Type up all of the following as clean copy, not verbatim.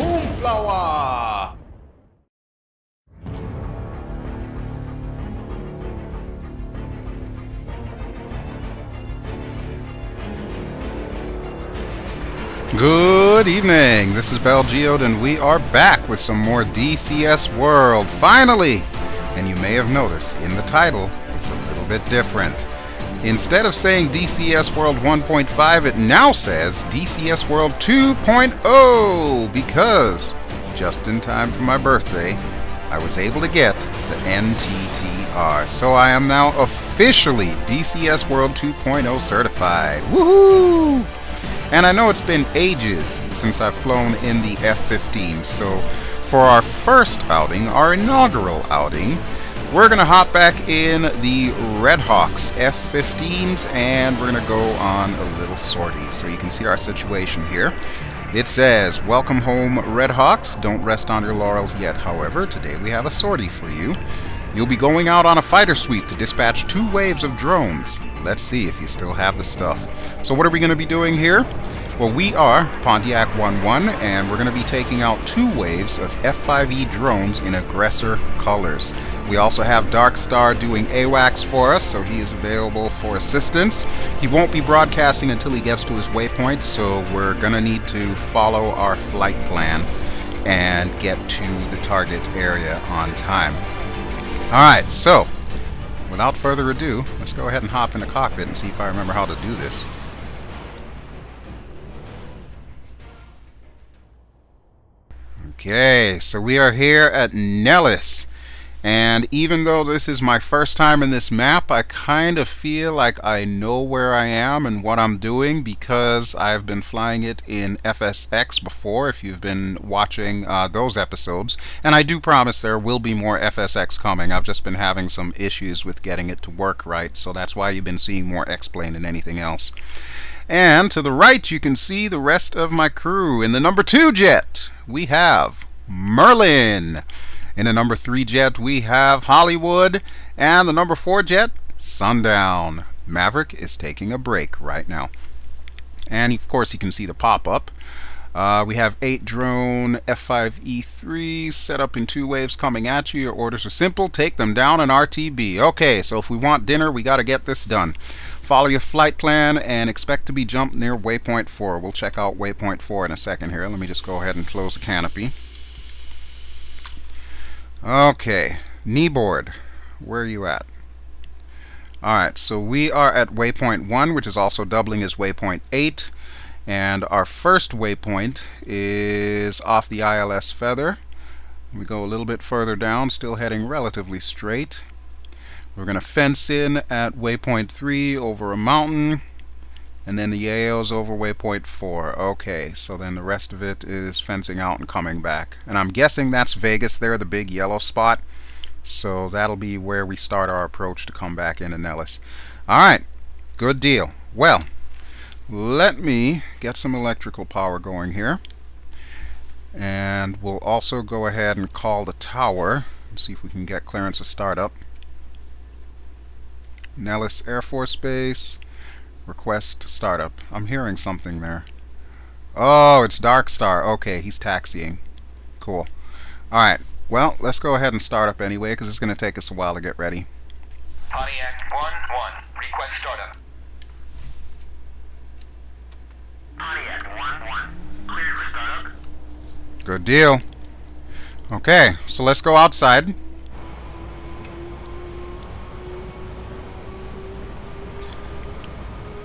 Boomflower! Good evening, this is BelGeode and we are back with some more DCS World, finally! And you may have noticed in the title, it's a little bit different. Instead of saying DCS World 1.5, it now says DCS World 2.0 because just in time for my birthday, I was able to get the NTTR. So I am now officially DCS World 2.0 certified. Woohoo! And I know it's been ages since I've flown in the F-15, so for our first outing, our inaugural outing, we're going to hop back in the Redhawks F-15s and we're going to go on a little sortie. So you can see our situation here. It says, welcome home Redhawks, don't rest on your laurels yet. However, today we have a sortie for you. You'll be going out on a fighter sweep to dispatch 2 waves of drones. Let's see if you still have the stuff. So what are we going to be doing here? Well, we are Pontiac 1-1, and we're going to be taking out 2 waves of F-5E drones in aggressor colors. We also have Darkstar doing AWACS for us, so he is available for assistance. He won't be broadcasting until he gets to his waypoint, so we're going to need to follow our flight plan and get to the target area on time. Alright, so, without further ado, let's go ahead and hop in the cockpit and see if I remember how to do this. Okay, so we are here at Nellis, and even though this is my first time in this map, I kind of feel like I know where I am and what I'm doing because I've been flying it in FSX before, if you've been watching those episodes, and I do promise there will be more FSX coming. I've just been having some issues with getting it to work right, so that's why you've been seeing more X-Plane than anything else. And to the right you can see the rest of my crew. In the number 2 jet we have Merlin. In the number 3 jet we have Hollywood, and the number 4 jet, Sundown. Maverick is taking a break right now. And of course you can see the pop-up. We have 8 drone F5E3 set up in 2 waves coming at you. Your orders are simple, take them down and RTB. Okay, so if we want dinner, we got to get this done. Follow your flight plan and expect to be jumped near waypoint 4. We'll check out waypoint 4 in a second here. Let me just go ahead and close the canopy. Okay, kneeboard, where are you at? Alright, so we are at waypoint 1, which is also doubling as waypoint 8. And our first waypoint is off the ILS Feather. We go a little bit further down, still heading relatively straight. We're going to fence in at waypoint 3 over a mountain, and then the Yayo's over waypoint 4. Okay, so then the rest of it is fencing out and coming back. And I'm guessing that's Vegas there, the big yellow spot. So that'll be where we start our approach to come back into Nellis. Alright, good deal. Well, let me get some electrical power going here. And we'll also go ahead and call the tower. See if we can get clearance to start up. Nellis Air Force Base, request startup. I'm hearing something there. Oh, it's Darkstar. Okay, he's taxiing. Cool. Alright, well, let's go ahead and start up anyway, because it's going to take us a while to get ready. Pontiac 1-1, request startup. Pontiac 1-1, cleared for startup. Good deal. Okay, so let's go outside.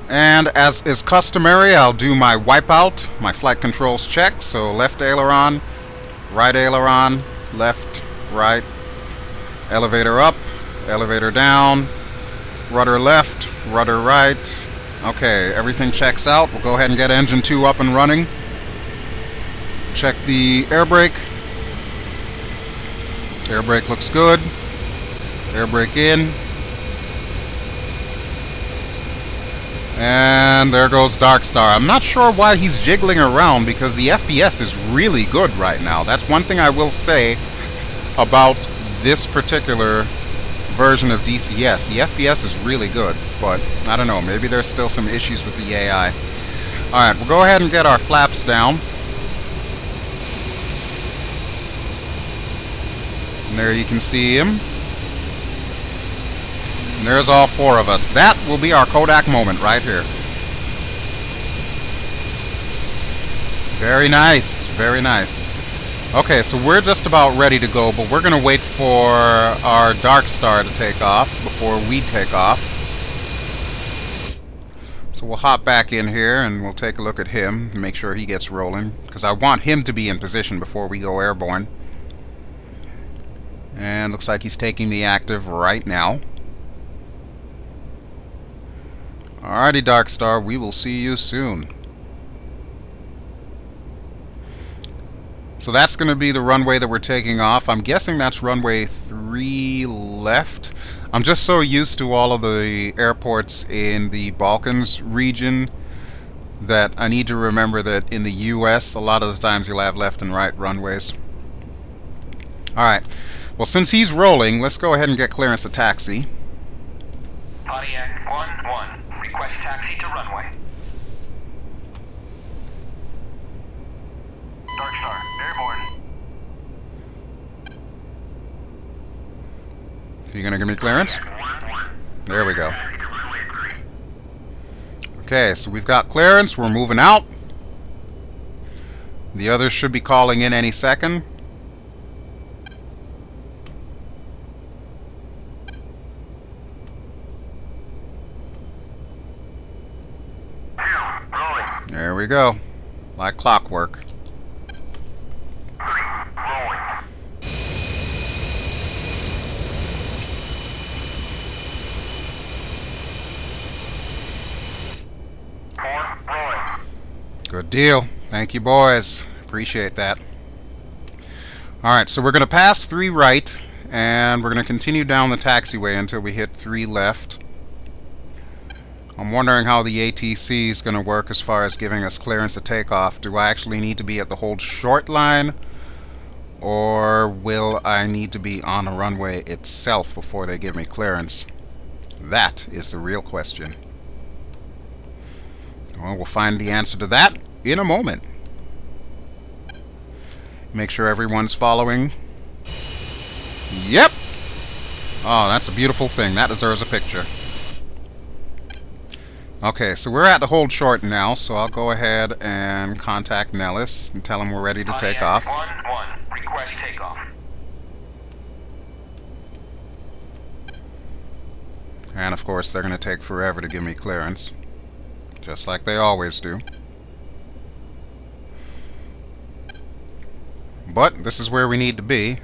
And as is customary, I'll do my wipeout, my flight controls check. So left aileron, right aileron, left, right, elevator up, elevator down, rudder left, rudder right. Okay, everything checks out. We'll go ahead and get engine 2 up and running. Check the air brake. Air brake looks good. Air brake in. And there goes Darkstar. I'm not sure why he's jiggling around because the FPS is really good right now. That's one thing I will say about this particular version of DCS. The FPS is really good, but I don't know, maybe there's still some issues with the AI. Alright, we'll go ahead and get our flaps down. And there you can see him. And there's all four of us. That will be our Kodak moment right here. Very nice, very nice. Okay, so we're just about ready to go, but we're going to wait for our Dark Star to take off before we take off. So we'll hop back in here and we'll take a look at him and make sure he gets rolling, because I want him to be in position before we go airborne. And looks like he's taking the active right now. Alrighty, Dark Star, we will see you soon. So that's going to be the runway that we're taking off. I'm guessing that's runway 3 left. I'm just so used to all of the airports in the Balkans region that I need to remember that in the US, a lot of the times you'll have left and right runways. Alright, well, since he's rolling, let's go ahead and get clearance to taxi. Pontiac 1-1, request taxi to runway. Dark Star, airborne. So you gonna give me clearance? There we go. Okay, so we've got clearance, we're moving out. The others should be calling in any second. There we go. Like clockwork. Good deal. Thank you, boys. Appreciate that. Alright, so we're going to pass 3 right, and we're going to continue down the taxiway until we hit 3 left. I'm wondering how the ATC is going to work as far as giving us clearance to take off. Do I actually need to be at the hold short line, or will I need to be on the runway itself before they give me clearance? That is the real question. Well, we'll find the answer to that in a moment. Make sure everyone's following. Yep! Oh, that's a beautiful thing. That deserves a picture. Okay, so we're at the hold short now, so I'll go ahead and contact Nellis and tell him we're ready to take off. 1-1, request takeoff. And of course, they're going to take forever to give me clearance. Just like they always do. But this is where we need to be.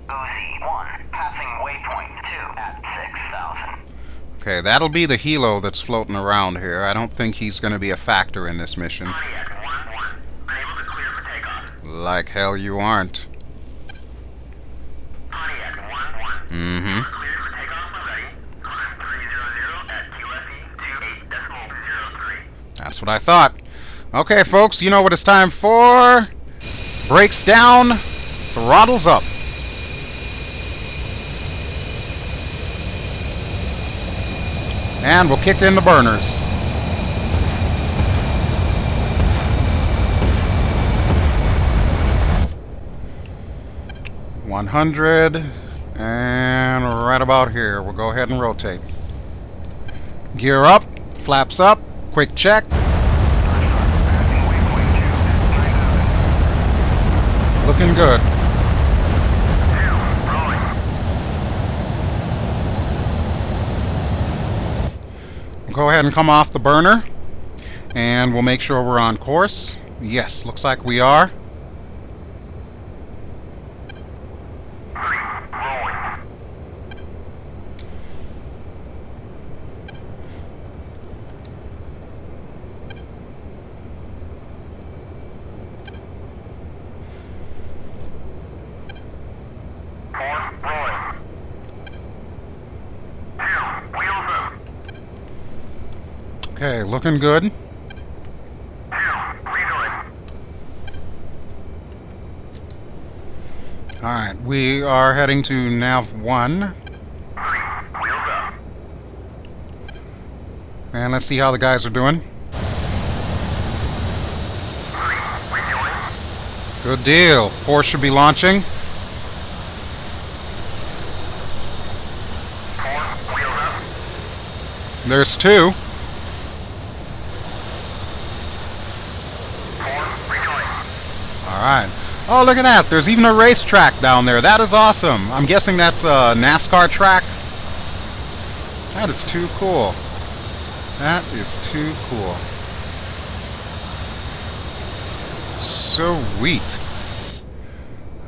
OZ1, passing waypoint 2 at 6,000. Okay, that'll be the helo that's floating around here. I don't think he's going to be a factor in this mission. Pontiac 1-1, unable to clear for takeoff. Like hell you aren't. Pontiac 1-1. Mm-hmm. Cleared for takeoff already. Climb 300 at QFE 28.03. That's what I thought. Okay, folks, you know what it's time for. Brakes down, throttles up. And we'll kick in the burners. $100, and right about here. We'll go ahead and rotate. Gear up, flaps up, quick check. Looking good. We'll go ahead and come off the burner, and we'll make sure we're on course. Yes, looks like we are. Okay, looking good. Alright, we are heading to Nav 1. And let's see how the guys are doing. Good deal. 4 should be launching. 4, wheels up. There's 2. 4, recoiling. Alright. Oh, look at that. There's even a racetrack down there. That is awesome. I'm guessing that's a NASCAR track. That is too cool. That is too cool. Sweet.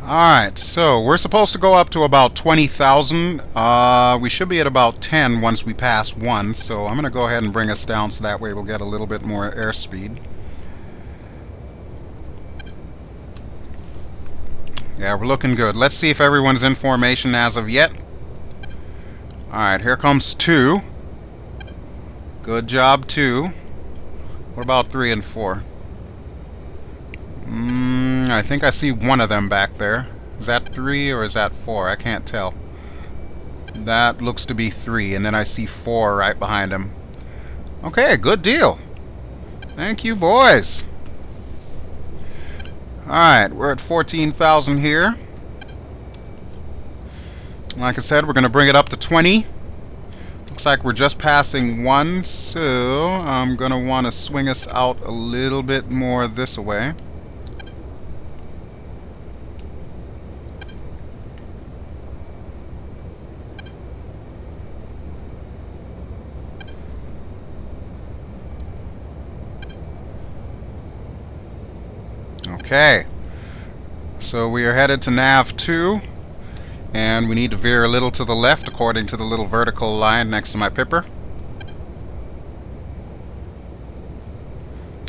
Alright, so we're supposed to go up to about 20,000. We should be at about 10 once we pass 1, so I'm going to go ahead and bring us down so that way we'll get a little bit more airspeed. Yeah, we're looking good. Let's see if everyone's in formation as of yet. Alright, here comes 2. Good job, 2. What about 3 and 4? I think I see one of them back there. Is that 3 or is that 4? I can't tell. That looks to be 3, and then I see 4 right behind him. Okay, good deal. Thank you, boys. Alright, we're at 14,000 here. Like I said, we're going to bring it up to 20. Looks like we're just passing 1, so I'm going to want to swing us out a little bit more this way. Okay, so we are headed to nav 2, and we need to veer a little to the left according to the little vertical line next to my pipper.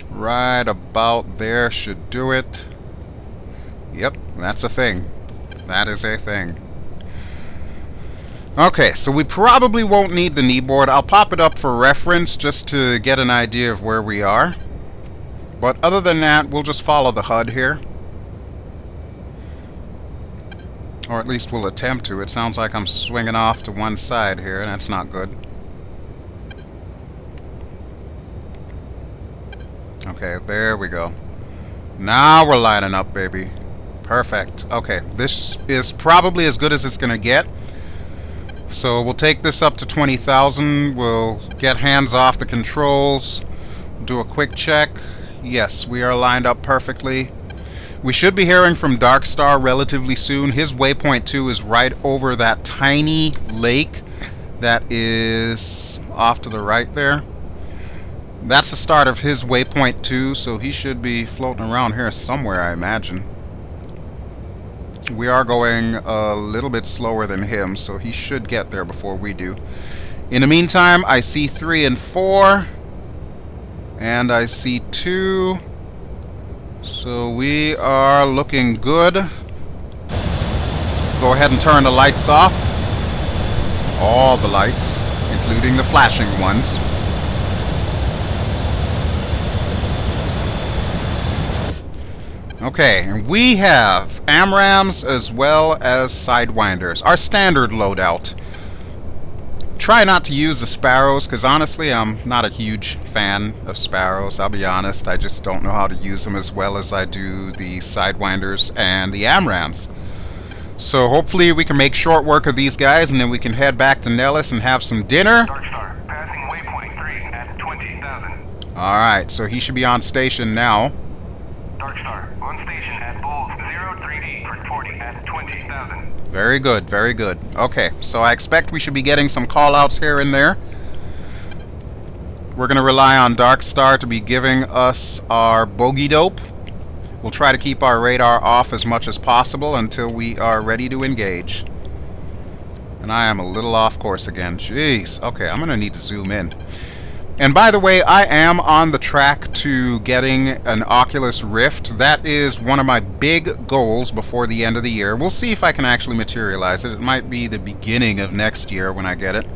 Right about there should do it. Yep, that's a thing. That is a thing. Okay, so we probably won't need the kneeboard. I'll pop it up for reference just to get an idea of where we are. But other than that, we'll just follow the HUD here. Or at least we'll attempt to. It sounds like I'm swinging off to one side here, and that's not good. Okay, there we go. Now we're lining up, baby. Perfect. Okay, this is probably as good as it's going to get. So we'll take this up to 20,000. We'll get hands off the controls. Do a quick check. Yes, we are lined up perfectly. We should be hearing from Darkstar relatively soon. His waypoint 2 is right over that tiny lake that is off to the right there. That's the start of his waypoint 2, so he should be floating around here somewhere, I imagine. We are going a little bit slower than him, so he should get there before we do. In the meantime, I see 3 and 4. And I see 2. So we are looking good. Go ahead and turn the lights off. All the lights, including the flashing ones. Okay, and we have AMRAAMs as well as Sidewinders. Our standard loadout. Try not to use the Sparrows, because honestly, I'm not a huge fan of Sparrows. I'll be honest, I just don't know how to use them as well as I do the Sidewinders and the AMRAAMs. So hopefully we can make short work of these guys, and then we can head back to Nellis and have some dinner. Darkstar, passing waypoint 3 at 20,000. Alright, so he should be on station now. Darkstar, on station at Bold 03D for 40 at 20,000. Very good, very good. Okay, so I expect we should be getting some call-outs here and there. We're going to rely on Darkstar to be giving us our bogey dope. We'll try to keep our radar off as much as possible until we are ready to engage. And I am a little off course again. Jeez. Okay, I'm going to need to zoom in. And by the way, I am on the track to getting an Oculus Rift. That is one of my big goals before the end of the year. We'll see if I can actually materialize it. It might be the beginning of next year when I get it.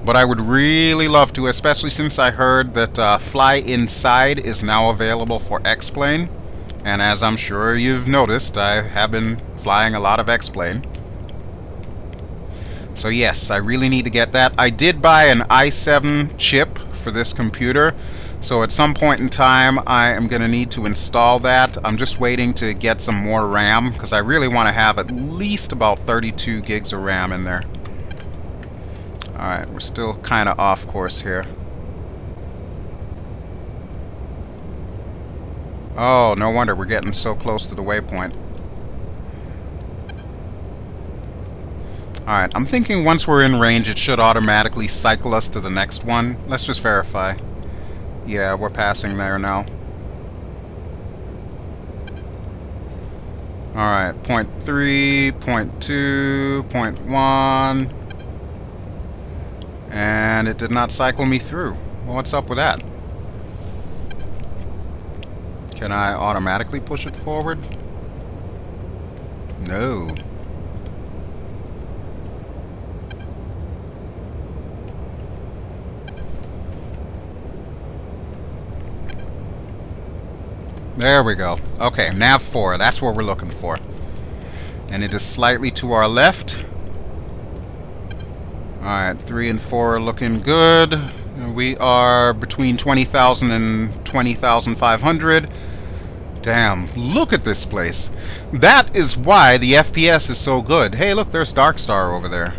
But I would really love to, especially since I heard that Fly Inside is now available for X-Plane. And as I'm sure you've noticed, I have been flying a lot of X-Plane. So yes, I really need to get that. I did buy an i7 chip for this computer, So at some point in time, I am going to need to install that. I'm just waiting to get some more RAM, because I really want to have at least about 32 gigs of RAM in there. Alright, we're still kind of off course here. Oh, no wonder we're getting so close to the waypoint. Alright, I'm thinking once we're in range, it should automatically cycle us to the next one. Let's just verify. Yeah, we're passing there now. Alright, 0.3, 0.2, 0.1. And it did not cycle me through. Well, what's up with that? Can I automatically push it forward? No. There we go. Okay, nav 4. That's what we're looking for. And it is slightly to our left. Alright, 3 and 4 are looking good. We are between 20,000 and 20,500. Damn, look at this place. That is why the FPS is so good. Hey, look, there's Dark Star over there.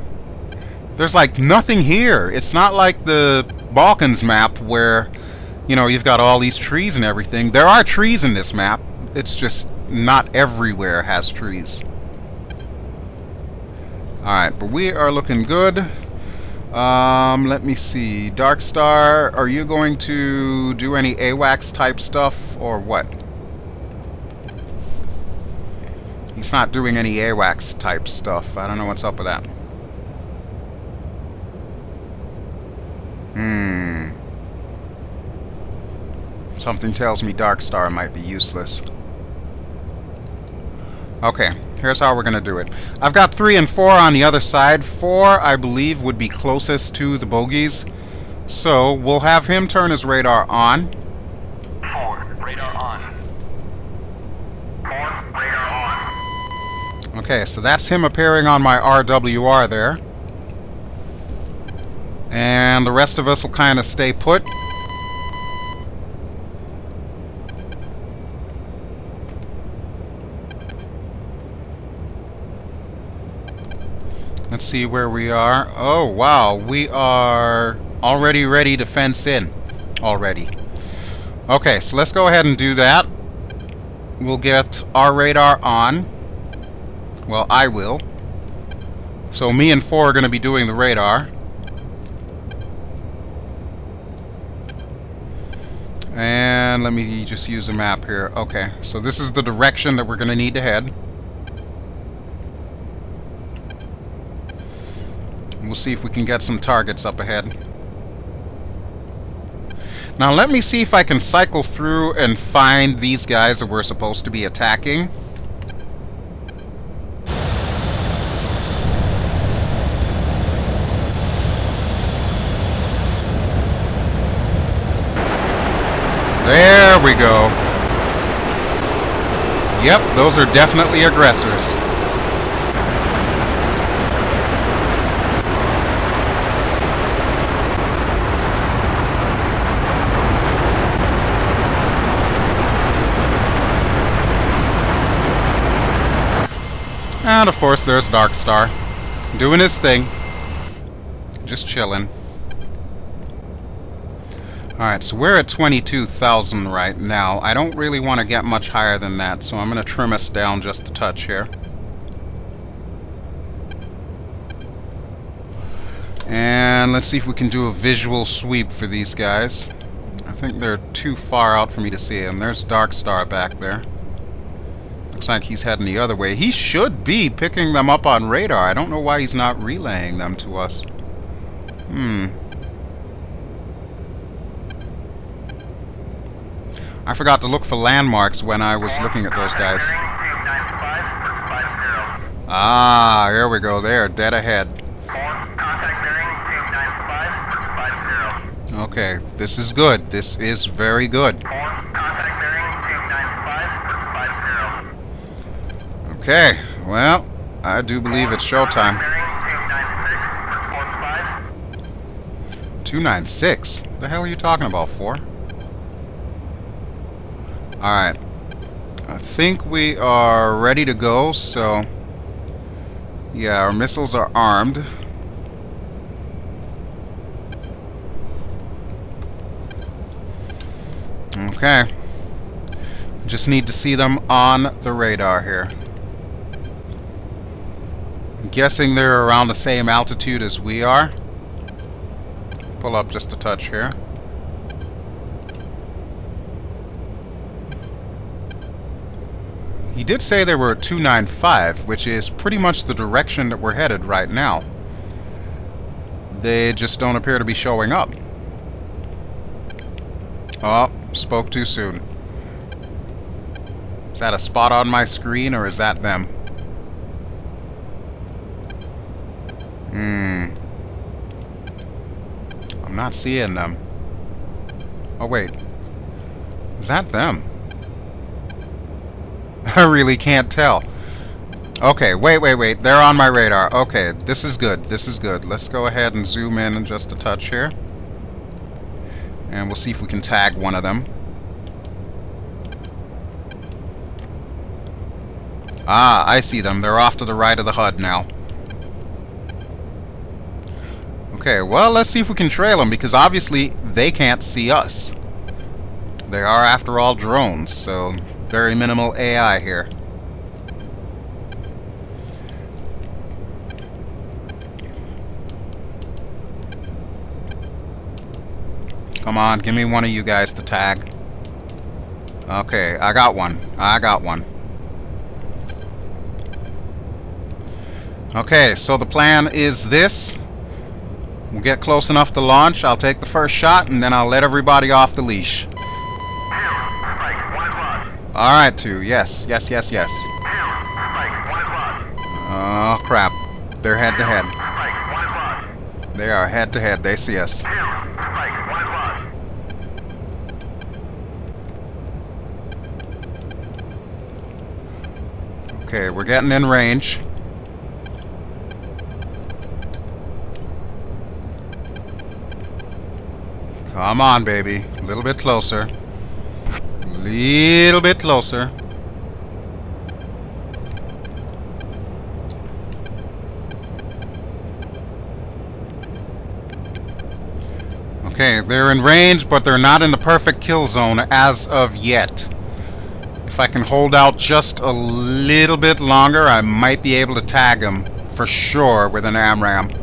There's like nothing here. It's not like the Balkans map where, you know, you've got all these trees and everything. There are trees in this map. It's just not everywhere has trees. Alright, but we are looking good. Let me see. Dark Star, are you going to do any AWACS type stuff or what? He's not doing any AWACS type stuff. I don't know what's up with that. Something tells me Dark Star might be useless. Okay, here's how we're going to do it. I've got 3 and 4 on the other side. 4, I believe, would be closest to the bogies. So, we'll have him turn his radar on. 4, radar on. 4, radar on. Okay, so that's him appearing on my RWR there. And the rest of us will kind of stay put. Let's see where we are. Oh, wow. We are already ready to fence in. Already. Okay, so let's go ahead and do that. We'll get our radar on. Well, I will. So me and 4 are going to be doing the radar. And let me just use a map here. Okay, so this is the direction that we're going to need to head. We'll see if we can get some targets up ahead. Now let me see if I can cycle through and find these guys that we're supposed to be attacking. There we go. Yep, those are definitely aggressors. And of course there's Dark Star, doing his thing, just chilling. Alright, so we're at 22,000 right now. I don't really want to get much higher than that, so I'm going to trim us down just a touch here. And let's see if we can do a visual sweep for these guys. I think they're too far out for me to see them. There's Dark Star back there. Looks like he's heading the other way. He should be picking them up on radar. I don't know why he's not relaying them to us. I forgot to look for landmarks when I was looking at those guys. Ah, here we go. There, dead ahead. Okay, this is good. This is very good. Okay, well, I do believe it's showtime. 296? The hell are you talking about, 4? Alright. I think we are ready to go, so... yeah, our missiles are armed. Okay. Just need to see them on the radar here. I'm guessing they're around the same altitude as we are. Pull up just a touch here. He did say they were at 295, which is pretty much the direction that we're headed right now. They just don't appear to be showing up. Oh, spoke too soon. Is that a spot on my screen, or is that them? I'm not seeing them. Oh, wait. Is that them? I really can't tell. Okay, wait. They're on my radar. Okay, this is good. This is good. Let's go ahead and zoom in just a touch here. And we'll see if we can tag one of them. Ah, I see them. They're off to the right of the HUD now. Okay, well, let's see if we can trail them, because obviously they can't see us. They are, after all, drones, so very minimal AI here. Come on, give me one of you guys to tag. Okay, I got one. I got one. Okay, so the plan is this. We'll get close enough to launch. I'll take the first shot, and then I'll let everybody off the leash. Alright, 2. Yes. Oh, crap. They're head-to-head. They are head-to-head. They see us. Okay, we're getting in range. Come on, baby. A little bit closer. Little bit closer. Okay, they're in range, but they're not in the perfect kill zone as of yet. If I can hold out just a little bit longer, I might be able to tag them for sure with an AMRAAM.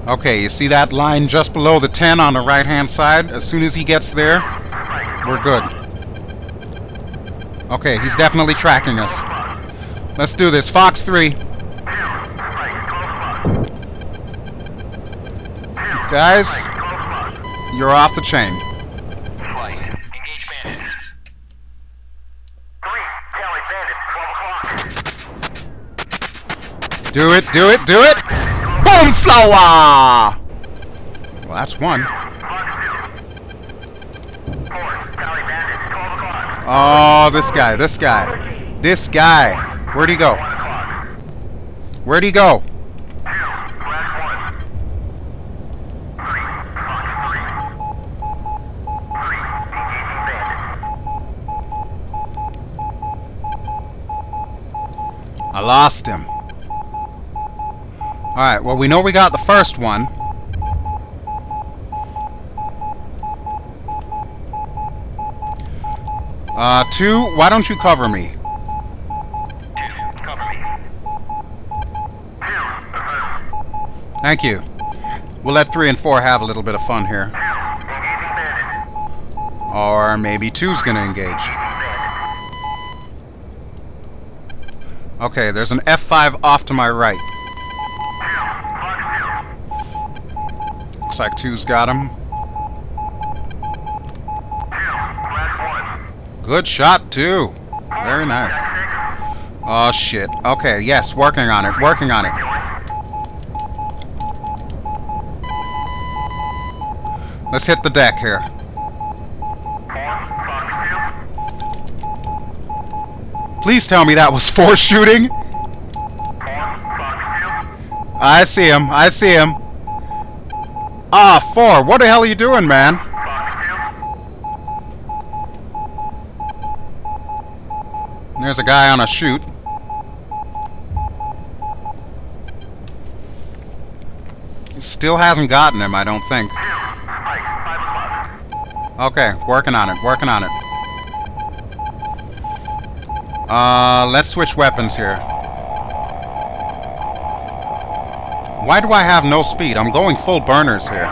Okay, you see that line just below the 10 on the right-hand side? As soon as he gets there, we're good. Okay, he's definitely tracking us. Let's do this. Fox 3. Guys, you're off the chain. Do it, do it, do it! Boom flower! Well, that's one. Oh, this guy. Where'd he go? Where'd he go? I lost him. Alright, well, we know we got the first one. Two, why don't you cover me? Thank you. We'll let 3 and 4 have a little bit of fun here. Or maybe 2's gonna engage. Okay, there's an F5 off to my right. Looks like 2's got him. Good shot, 2. Very nice. Oh, shit. Okay, yes, working on it, working on it. Let's hit the deck here. Please tell me that was 4 shooting. I see him. I see him. Ah, 4. What the hell are you doing, man? There's a guy on a chute. Still hasn't gotten him, I don't think. Okay, working on it, working on it. Let's switch weapons here. Why do I have no speed? I'm going full burners here.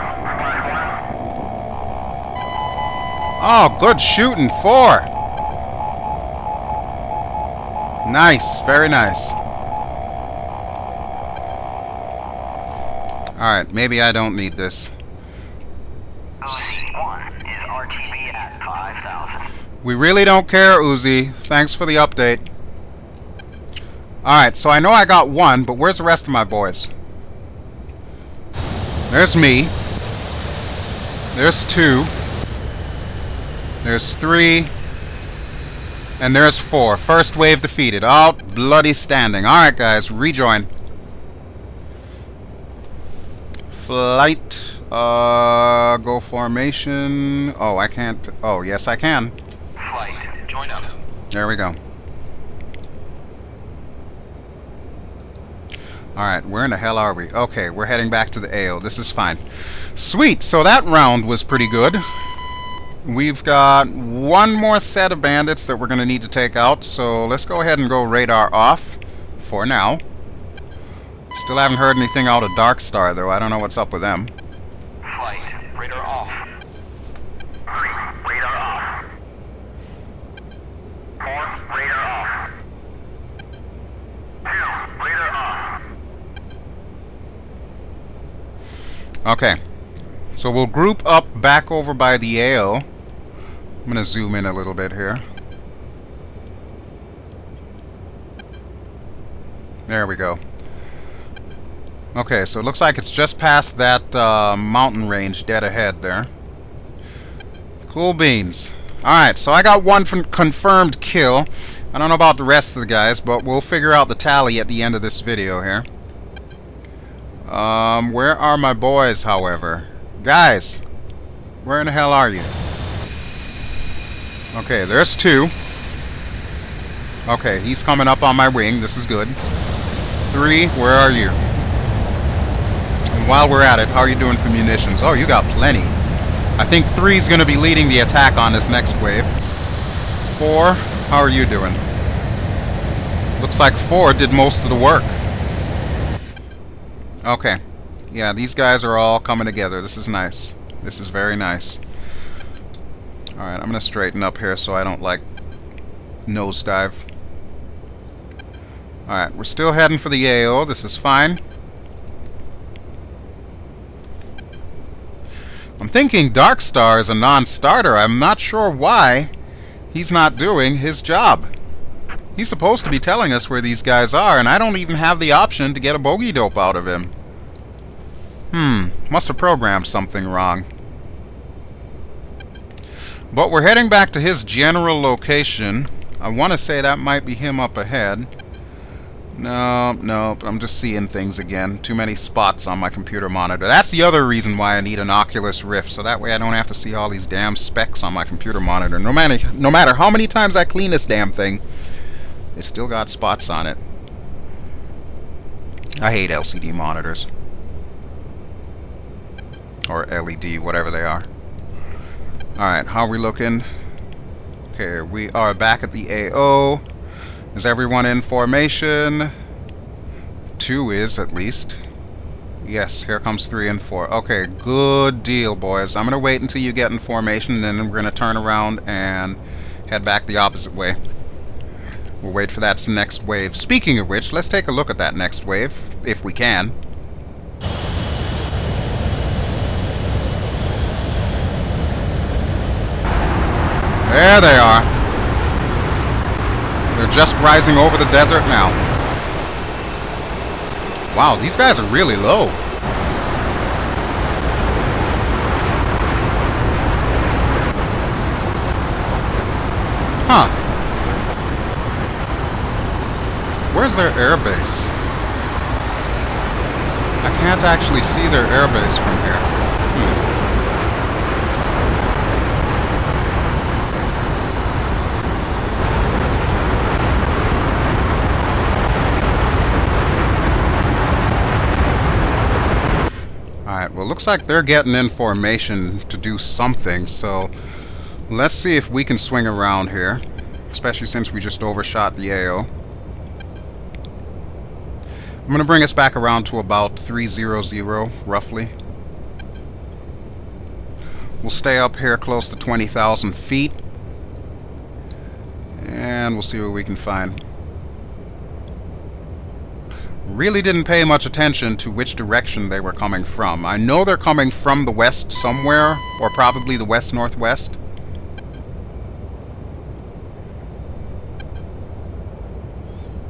Oh, good shooting. 4. Nice, very nice. Alright, maybe I don't need this. We really don't care, Uzi. Thanks for the update. Alright, so I know I got 1, but where's the rest of my boys? There's me. There's 2. There's 3. And there's 4. First wave defeated. Out bloody standing. Alright, guys, rejoin. Flight. Go formation. Oh, I can't. Oh, yes, I can. Flight, join up. There we go. Alright, where in the hell are we? Okay, we're heading back to the AO. This is fine. Sweet! So that round was pretty good. We've got one more set of bandits that we're going to need to take out, so let's go ahead and go radar off for now. Still haven't heard anything out of Dark Star, though. I don't know what's up with them. Flight, radar off. 3, radar off. 4, radar off. 2, radar off. Okay, so we'll group up back over by the AO. I'm going to zoom in a little bit here. There we go. Okay, so it looks like it's just past that mountain range dead ahead there. Cool beans. Alright, so I got 1 confirmed kill. I don't know about the rest of the guys, but we'll figure out the tally at the end of this video here. Where are my boys, however? Guys, where in the hell are you? Okay, there's 2. Okay, he's coming up on my wing. This is good. 3, where are you? And while we're at it, how are you doing for munitions? Oh, you got plenty. I think 3's going to be leading the attack on this next wave. 4, how are you doing? Looks like 4 did most of the work. Okay. Yeah, these guys are all coming together. This is nice. This is very nice. Alright, I'm going to straighten up here so I don't, like, nosedive. Alright, we're still heading for the AO. This is fine. I'm thinking Dark Star is a non-starter. I'm not sure why he's not doing his job. He's supposed to be telling us where these guys are, and I don't even have the option to get a bogey dope out of him. Must have programmed something wrong. But we're heading back to his general location. I want to say that might be him up ahead. No, I'm just seeing things again. Too many spots on my computer monitor. That's the other reason why I need an Oculus Rift, so that way I don't have to see all these damn specs on my computer monitor. No matter how many times I clean this damn thing, it's still got spots on it. I hate LCD monitors. Or LED, whatever they are. Alright, how are we looking? Okay, we are back at the AO. Is everyone in formation? 2 is, at least. Yes, here comes 3 and 4. Okay, good deal, boys. I'm going to wait until you get in formation, then we're going to turn around and head back the opposite way. We'll wait for that next wave. Speaking of which, let's take a look at that next wave, if we can. There they are. They're just rising over the desert now. Wow, these guys are really low. Huh. Where's their airbase? I can't actually see their airbase from here. looks like they're getting in formation to do something, so let's see if we can swing around here, especially since we just overshot the AO. I'm going to bring us back around to about 300, roughly. We'll stay up here close to 20,000 feet, and we'll see what we can find. Really didn't pay much attention to which direction they were coming from. I know they're coming from the west somewhere, or probably the west-northwest.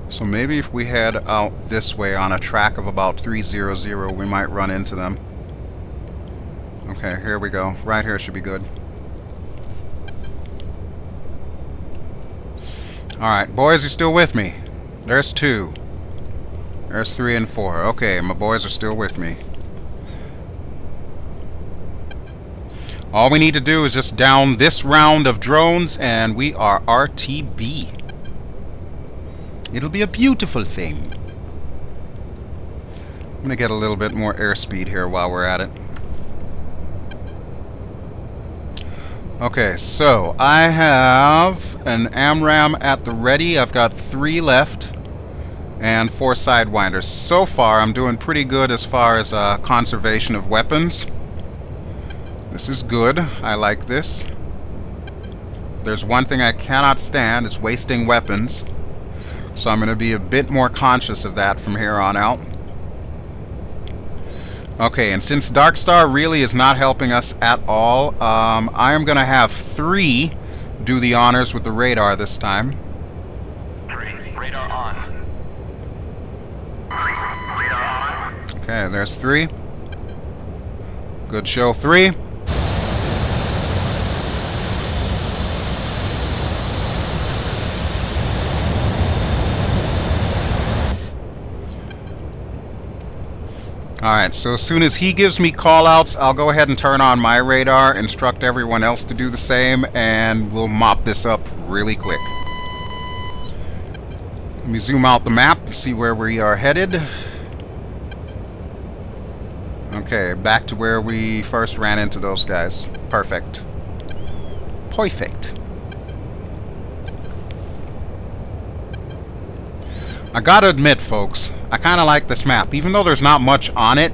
So maybe if we head out this way on a track of about 300, we might run into them. Okay, here we go. Right here should be good. Alright, boys, you still with me? There's 2. There's 3 and 4. Okay, my boys are still with me. All we need to do is just down this round of drones, and we are RTB. It'll be a beautiful thing. I'm going to get a little bit more airspeed here while we're at it. Okay, so I have an AMRAAM at the ready. I've got 3 left and 4 sidewinders. So far, I'm doing pretty good as far as conservation of weapons. This is good. I like this. There's one thing I cannot stand. It's wasting weapons. So I'm going to be a bit more conscious of that from here on out. Okay, and since Darkstar really is not helping us at all, I am going to have 3 do the honors with the radar this time. 3, radar on. 3, radar on. Okay, there's 3. Good show, 3. Alright, so as soon as he gives me callouts, I'll go ahead and turn on my radar, instruct everyone else to do the same, and we'll mop this up really quick. Let me zoom out the map, see where we are headed. Okay, back to where we first ran into those guys. Perfect. Perfect. I gotta admit, folks, I kind of like this map. Even though there's not much on it,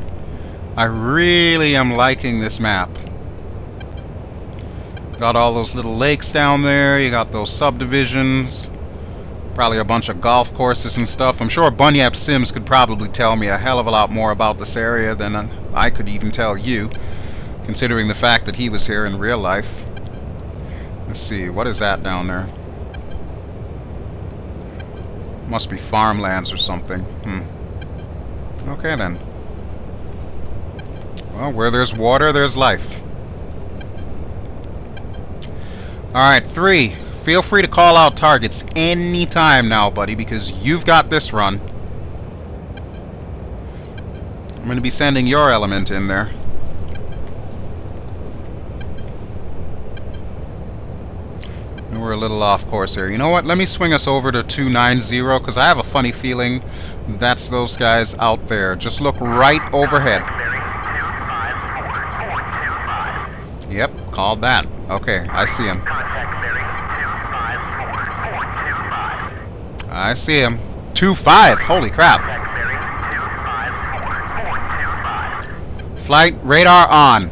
I really am liking this map. Got all those little lakes down there, you got those subdivisions, probably a bunch of golf courses and stuff. I'm sure Bunyap Sims could probably tell me a hell of a lot more about this area than I could even tell you, considering the fact that he was here in real life. Let's see, what is that down there? Must be farmlands or something. Okay then. Well, where there's water, there's life. Alright, 3. Feel free to call out targets anytime now, buddy, because you've got this run. I'm going to be sending your element in there. We're a little off course here. You know what? Let me swing us over to 290, because I have a funny feeling that's those guys out there. Just look right overhead. Yep, called that. Okay, I see him. I see him. 2-5. Holy crap. Flight radar on.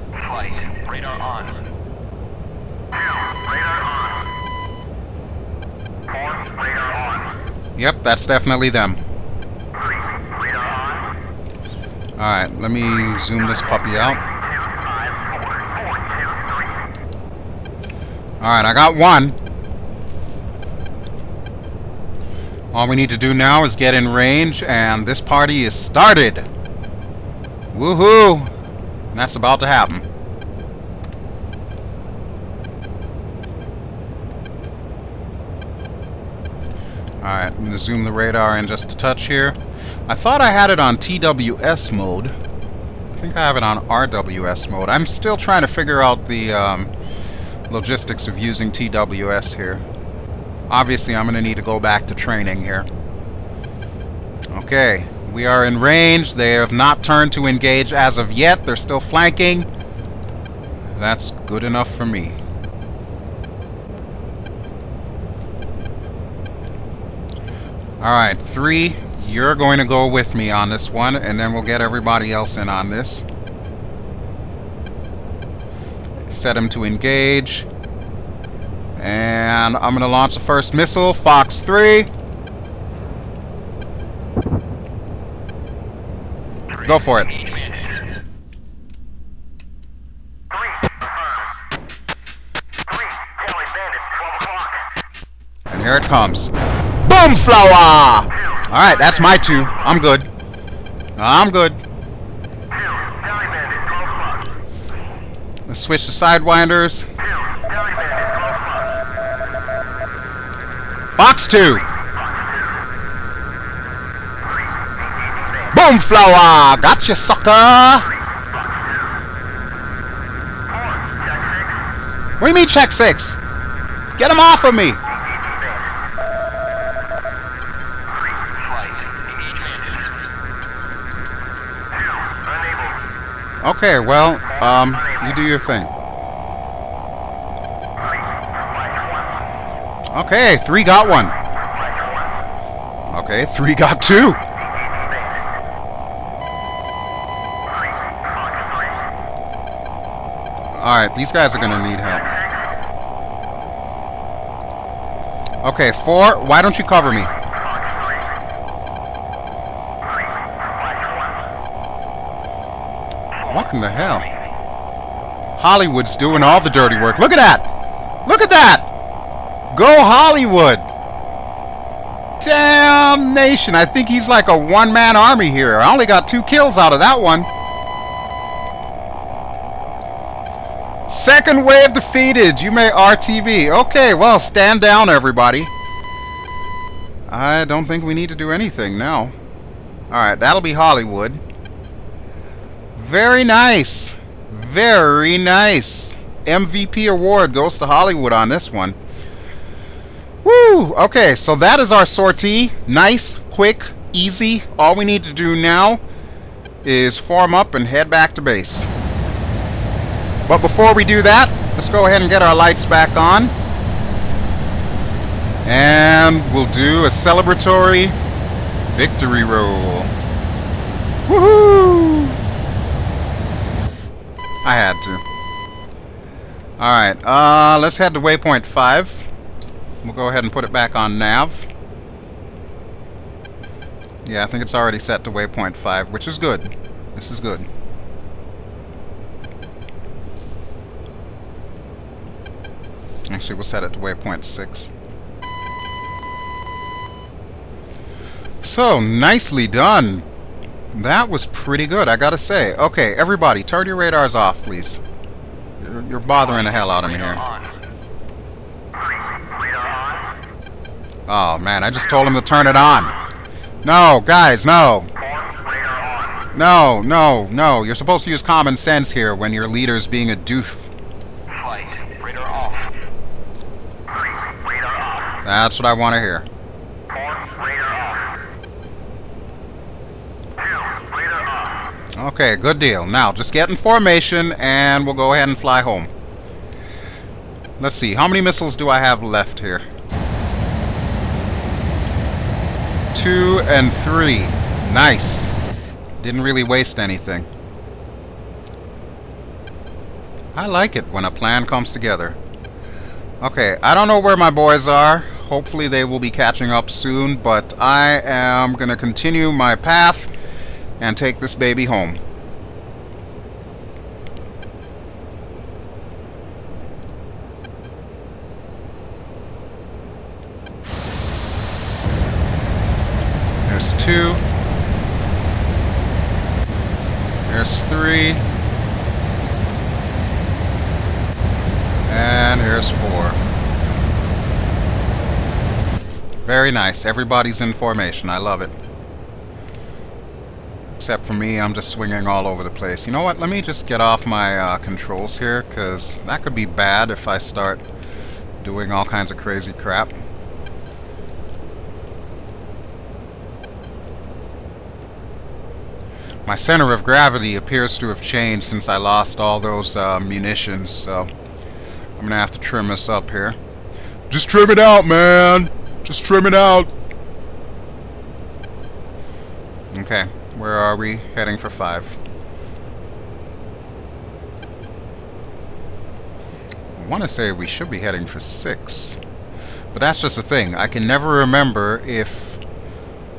Yep, that's definitely them. Alright, let me zoom this puppy out. Alright, I got 1. All we need to do now is get in range, and this party is started! Woohoo! And that's about to happen. Alright, I'm going to zoom the radar in just a touch here. I thought I had it on TWS mode. I think I have it on RWS mode. I'm still trying to figure out the logistics of using TWS here. Obviously, I'm going to need to go back to training here. Okay, We are in range. They have not turned to engage as of yet. They're still flanking. That's good enough for me. Alright, 3, you're going to go with me on this one, and then we'll get everybody else in on this. Set him to engage. And I'm going to launch the first missile. Fox 3. Go for it. And here it comes. Boom flower! Alright, that's my 2. I'm good. I'm good. Let's switch to Sidewinders. Fox 2. Boom flower! Gotcha, sucker! What do you mean check 6? Get him off of me! Okay, well, you do your thing. Okay, 3 got 1. Okay, 3 got 2. Alright, these guys are gonna need help. Okay, 4, why don't you cover me? What in the hell? Hollywood's doing all the dirty work. Look at that! Look at that! Go Hollywood! Damnation! I think he's like a one-man army here. I only got 2 kills out of that one. Second wave defeated. You may RTB. Okay, well, stand down, everybody. I don't think we need to do anything now. Alright, that'll be Hollywood. Very nice. Very nice. MVP award goes to Hollywood on this one. Woo! Okay, so that is our sortie. Nice, quick, easy. All we need to do now is form up and head back to base. But before we do that, let's go ahead and get our lights back on. And we'll do a celebratory victory roll. Woohoo! I had to. Alright, let's head to waypoint 5. We'll go ahead and put it back on nav. Yeah, I think it's already set to waypoint 5, which is good. This is good. Actually, we'll set it to waypoint 6. So, nicely done. That was pretty good, I gotta say. Okay, everybody, turn your radars off, please. You're bothering the hell out of me here. Oh, man, I just told him to turn it on. No, guys, no. No, no, no. You're supposed to use common sense here when your leader's being a doof. That's what I want to hear. Okay, good deal. Now, just get in formation, and we'll go ahead and fly home. Let's see. How many missiles do I have left here? 2 and 3. Nice. Didn't really waste anything. I like it when a plan comes together. Okay, I don't know where my boys are. Hopefully they will be catching up soon, but I am going to continue my path and take this baby home. There's 2. There's 3. And here's 4. Very nice. Everybody's in formation. I love it. Except for me, I'm just swinging all over the place. You know what? Let me just get off my controls here, because that could be bad if I start doing all kinds of crazy crap. My center of gravity appears to have changed since I lost all those munitions, so I'm gonna have to trim this up here. Just trim it out, man! Just trim it out! Okay, where are we? Heading for 5. I want to say we should be heading for 6. But that's just the thing. I can never remember if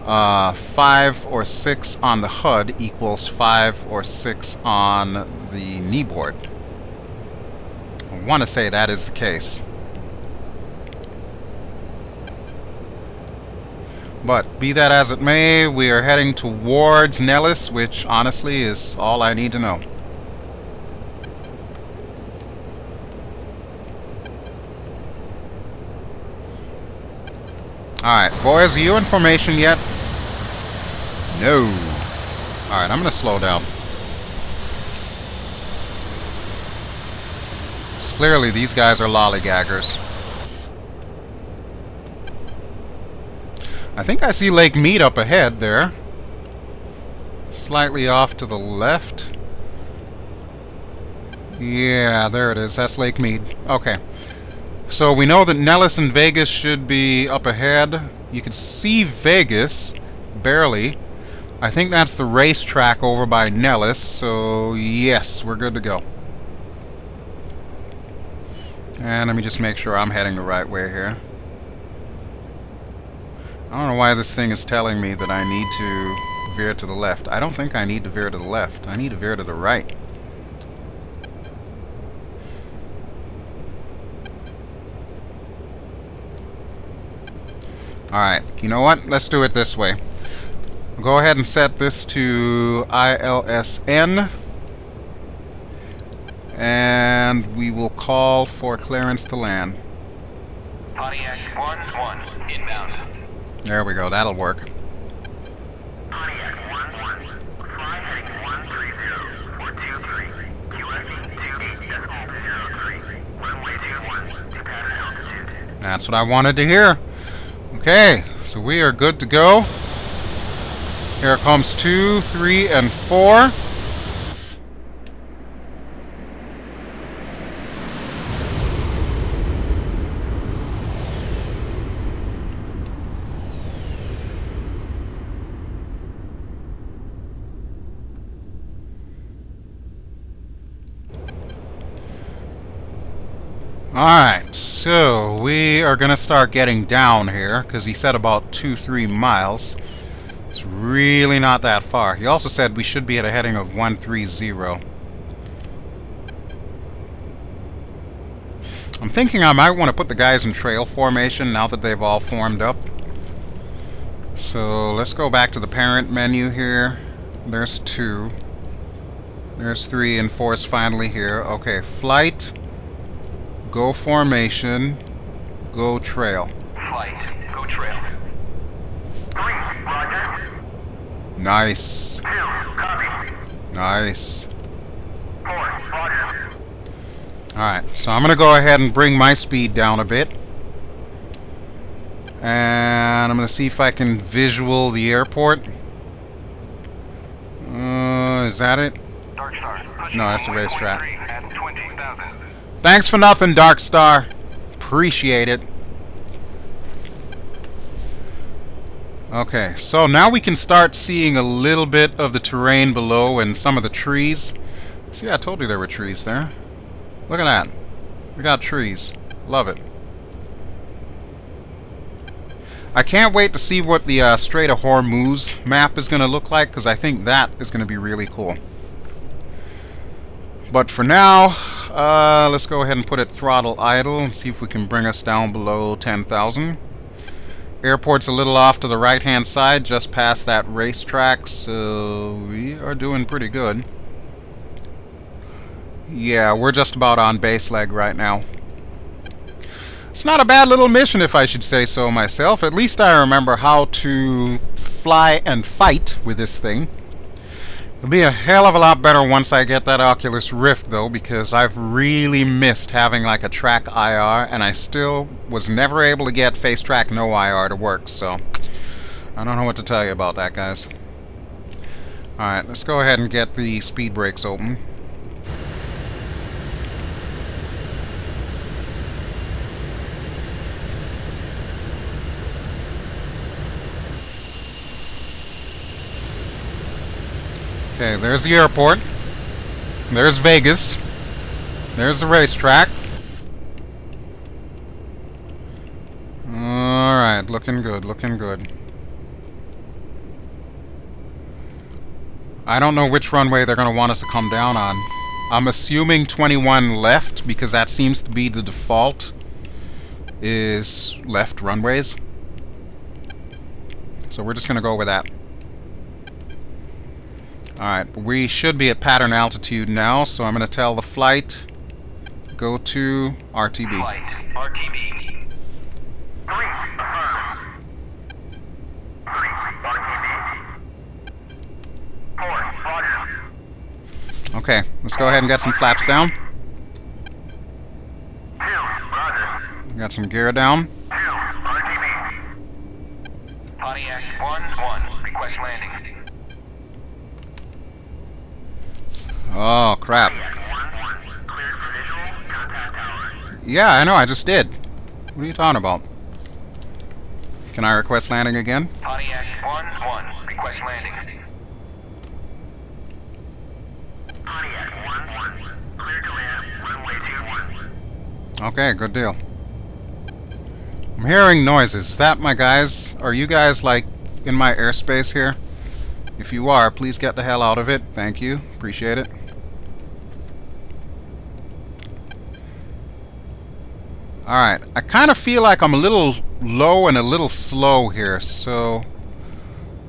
5 or 6 on the HUD equals 5 or 6 on the kneeboard. I want to say that is the case. But be that as it may, we are heading towards Nellis, which honestly is all I need to know. Alright, boys, are you in formation yet? No. Alright, I'm gonna slow down. Clearly, these guys are lollygaggers. I think I see Lake Mead up ahead there. Slightly off to the left. Yeah, there it is. That's Lake Mead. Okay. So we know that Nellis and Vegas should be up ahead. You can see Vegas, barely. I think that's the racetrack over by Nellis, so yes, we're good to go. And let me just make sure I'm heading the right way here. I don't know why this thing is telling me that I need to veer to the left. I don't think I need to veer to the left. I need to veer to the right. Alright, you know what? Let's do it this way. I'll go ahead and set this to ILSN. And we will call for clearance to land. Pontiac 1-1, inbound. There we go, that'll work. Pontiac 1-1, fly heading 130 for 23, QSE 28.03, runway 21 to pattern altitude. That's what I wanted to hear. Okay, so we are good to go. Here comes 2, 3, and 4. Alright, so we are going to start getting down here, because he said about 2-3 miles. It's really not that far. He also said we should be at a heading of 130. I'm thinking I might want to put the guys in trail formation now that they've all formed up. So let's go back to the parent menu here. There's 2. There's 3 and 4 is finally here. Okay, flight. Go formation, go trail. Flight, go trail. 3, roger. Nice. 2, copy. Nice. 4, roger. Alright, so I'm going to go ahead and bring my speed down a bit. And I'm going to see if I can visual the airport. Is that it? Dark Star. No, that's the racetrack. At 20,000. Thanks for nothing, Dark Star. Appreciate it. Okay, so now we can start seeing a little bit of the terrain below and some of the trees. See, I told you there were trees there. Look at that. We got trees. Love it. I can't wait to see what the Strait of Hormuz map is going to look like, because I think that is going to be really cool. But for now, let's go ahead and put it throttle idle and see if we can bring us down below 10,000. Airport's a little off to the right-hand side, just past that racetrack, so we are doing pretty good. Yeah, we're just about on base leg right now. It's not a bad little mission, if I should say so myself. At least I remember how to fly and fight with this thing. It'll be a hell of a lot better once I get that Oculus Rift, though, because I've really missed having like a track IR, and I still was never able to get face track no IR to work, so I don't know what to tell you about that, guys. Alright, let's go ahead and get the speed brakes open. Okay, there's the airport. There's Vegas. There's the racetrack. Alright, looking good, looking good. I don't know which runway they're going to want us to come down on. I'm assuming 21 left, because that seems to be the default, is left runways. So we're just going to go with that. Alright, we should be at pattern altitude now, so I'm going to tell the flight, go to RTB. Flight, RTB. 3, RTB. 4, Roger. Okay, let's go ahead and get some flaps down. 2, Roger. Got some gear down. 2, RTB. Pontiac 1-1, request landing. Oh, crap. Yeah, I know, I just did. What are you talking about? Can I request landing again? Pontiac 1-1, request landing. Pontiac 1-1, clear to land, runway 21. Okay, good deal. I'm hearing noises. Is that my guys? Are you guys, like, in my airspace here? If you are, please get the hell out of it. Thank you. Appreciate it. Alright, I kind of feel like I'm a little low and a little slow here, so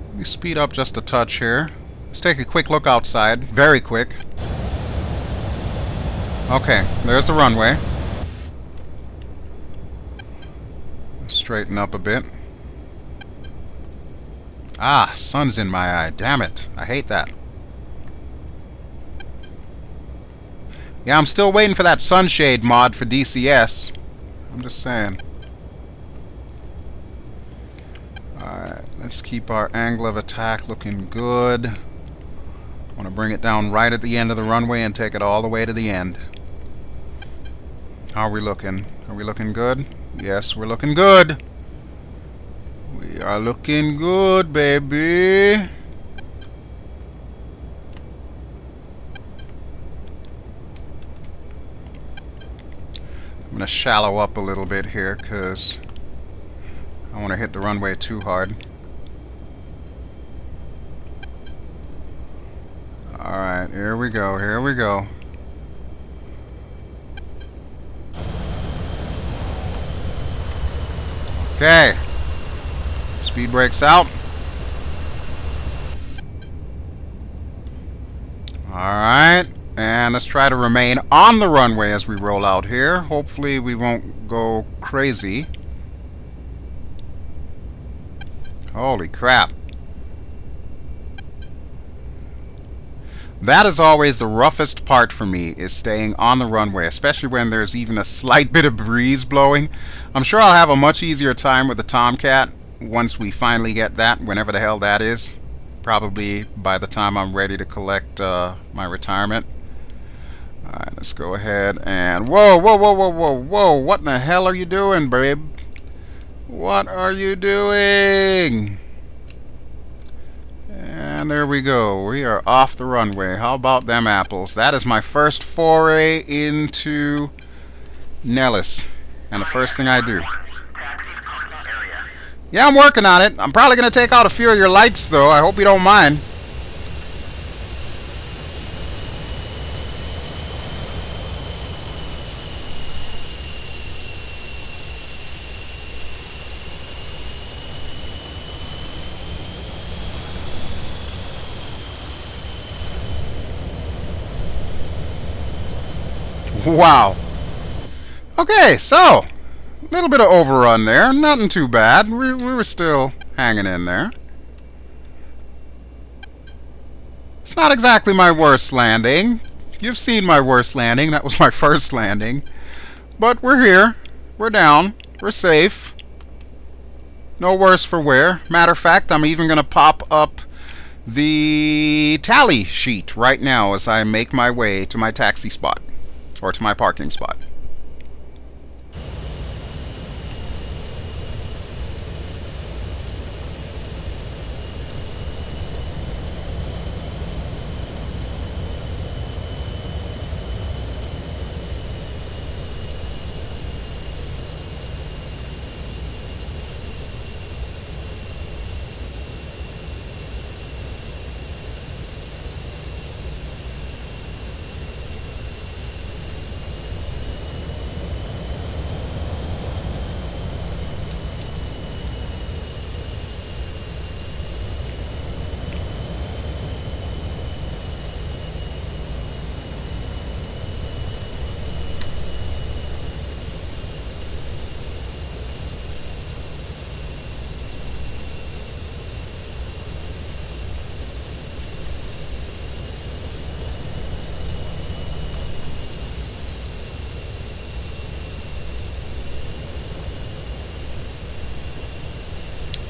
let me speed up just a touch here. Let's take a quick look outside. Very quick. Okay, there's the runway. Straighten up a bit. Ah, sun's in my eye. Damn it. I hate that. Yeah, I'm still waiting for that sunshade mod for DCS. I'm just saying. Alright, let's keep our angle of attack looking good. I want to bring it down right at the end of the runway and take it all the way to the end. How are we looking? Are we looking good? Yes, we're looking good. We are looking good, baby. I'm going to shallow up a little bit here because I want to hit the runway too hard. Alright, here we go, here we go. Okay. Speed brakes out. Alright. And let's try to remain on the runway as we roll out here. Hopefully we won't go crazy. Holy crap. That is always the roughest part for me, is staying on the runway, especially when there's even a slight bit of breeze blowing. I'm sure I'll have a much easier time with the Tomcat once we finally get that, whenever the hell that is. Probably by the time I'm ready to collect my retirement. Alright, let's go ahead and... Whoa, whoa, whoa, whoa, whoa, whoa! What in the hell are you doing, babe? What are you doing? And there we go. We are off the runway. How about them apples? That is my first foray into Nellis. And the first thing I do. Yeah, I'm working on it. I'm probably going to take out a few of your lights, though. I hope you don't mind. Wow. Okay, so a little bit of overrun there. Nothing too bad. We were still hanging in there. It's not exactly my worst landing. You've seen my worst landing. That was my first landing. But we're here. We're down. We're safe. No worse for wear. Matter of fact, I'm even going to pop up the tally sheet right now as I make my way to my taxi spot, or to my parking spot.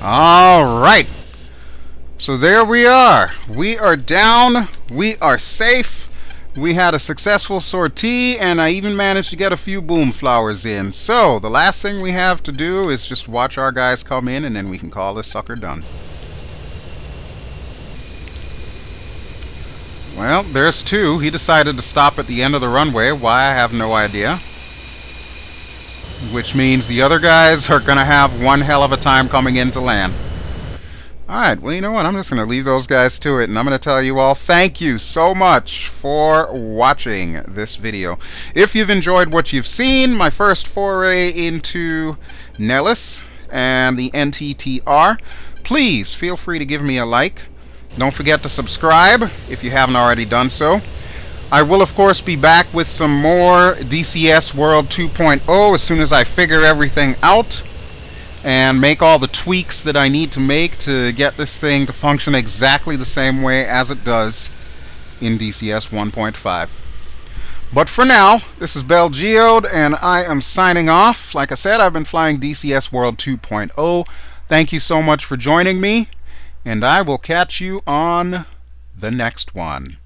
All right. So there we are. We are down. We are safe. We had a successful sortie, and I even managed to get a few boom flowers in. So the last thing we have to do is just watch our guys come in, and then we can call this sucker done. Well, there's two. He decided to stop at the end of the runway. Why, I have no idea. Which means the other guys are going to have one hell of a time coming in to land. Alright, well, you know what? I'm just going to leave those guys to it, and I'm going to tell you all thank you so much for watching this video. If you've enjoyed what you've seen, my first foray into Nellis and the NTTR, please feel free to give me a like. Don't forget to subscribe if you haven't already done so. I will, of course, be back with some more DCS World 2.0 as soon as I figure everything out and make all the tweaks that I need to make to get this thing to function exactly the same way as it does in DCS 1.5. But for now, this is BelGeode, and I am signing off. Like I said, I've been flying DCS World 2.0. Thank you so much for joining me, and I will catch you on the next one.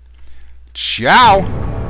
Ciao!